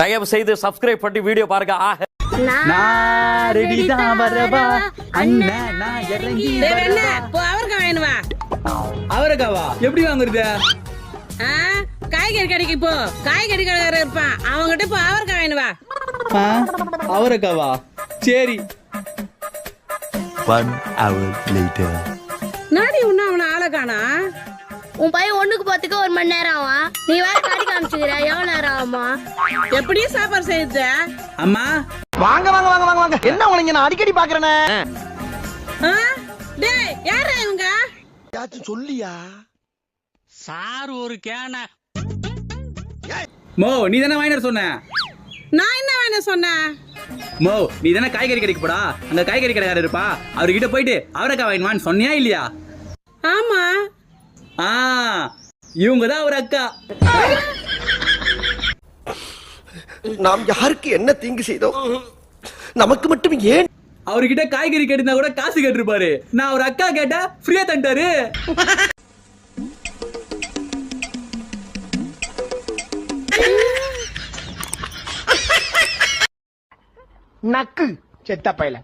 தயவு செய்து சப்ஸ்கிரைப் பண்ணி வீடியோ பாருங்க. அவரக்காவா எப்படி வாங்குறது? காய்கறி கடைக்கு போ, காய்கறி கடை இருப்பான், அவங்ககிட்ட போ அவரைக்காய் வாங்கினு வா. அவரக்காவா? சரி. 1 hour later. நாடி உன்ன அவனை ஆளை காணா. உன் பையன் ஒண்ணுக்கு போறதுக்கு 1 மணி நேரம் ஆகும். நீ வேற கடைக்கு அனுப்பிச்சுக்கிற, எவ்வளவு நேரம் ஆகுமா? எப்படியும் சாப்பாடு செய்யுது. அம்மா வாங்க வாங்க வாங்க வாங்க வாங்க. என்ன உங்களை நான் அடிக்கடி பாக்குறேனே. டேய் யாரா இவங்க? யாச்சும் சொல்லியா? சார் ஒரு கேன. மோ நீ தானே வாங்கிட்டு சொன்ன? நான் என்ன வேணா சொன்னேன்? மோ நீ தானே காய்கறி கடைக்கு போடா, அங்க காய்கறி கடைக்காரர் இருப்பா, அவர்கிட்ட போயிட்டு அவரைக்காய் வாங்கினு சொன்னியா இல்லையா? ஆமா. இவங்க தான் ஒரு அக்கா. நாம் யாருக்கு என்ன தீங்கு செய்தோம்? நமக்கு மட்டும் ஏன்? அவர்கிட்ட காய்கறி கேட்டிருந்தா கூட காசு கேட்டிருப்பாரு. நான் ஒரு அக்கா கேட்டா ஃப்ரீயா தந்துட்டாரு. நக்கு செத்த பையல.